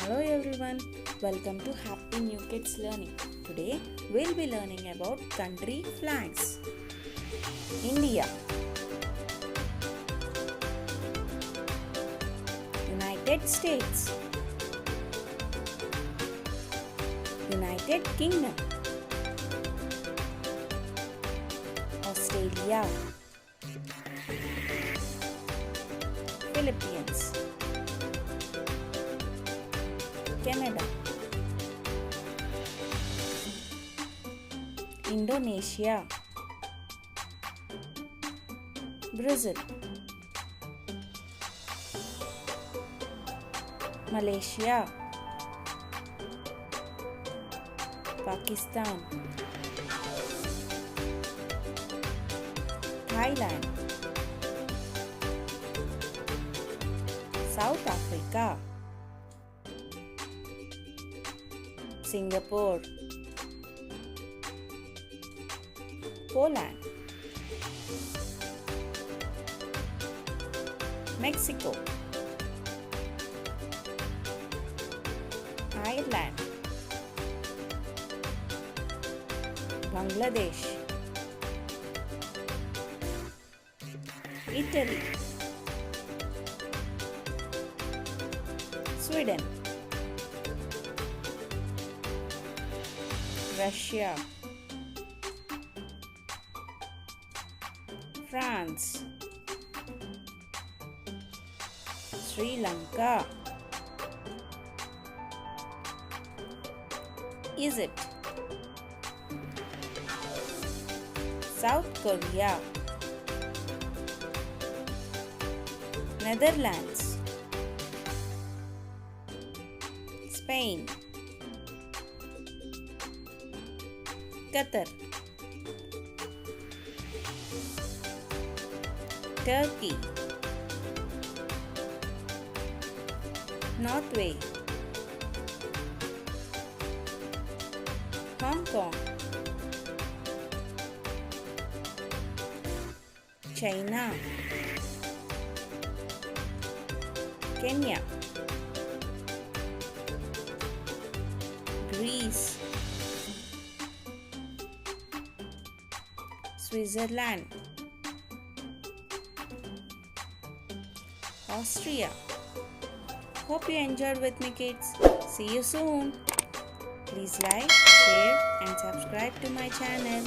Hello everyone, welcome to Happy New Kids Learning. Today we'll be learning about country flags. India, United States, United Kingdom, Australia, Philippines, Canada, Indonesia, Brazil, Malaysia, Pakistan, Thailand, South Africa, Singapore, Poland, Mexico, Ireland, Bangladesh, Italy, Sweden, Russia, France, Sri Lanka, Egypt, South Korea, Netherlands, Spain, Qatar, Turkey, Norway, Hongkong, China, Kenya, Greece, Switzerland, Austria. Hope you enjoyed with me, kids. See you soon. Please like, share and subscribe to my channel.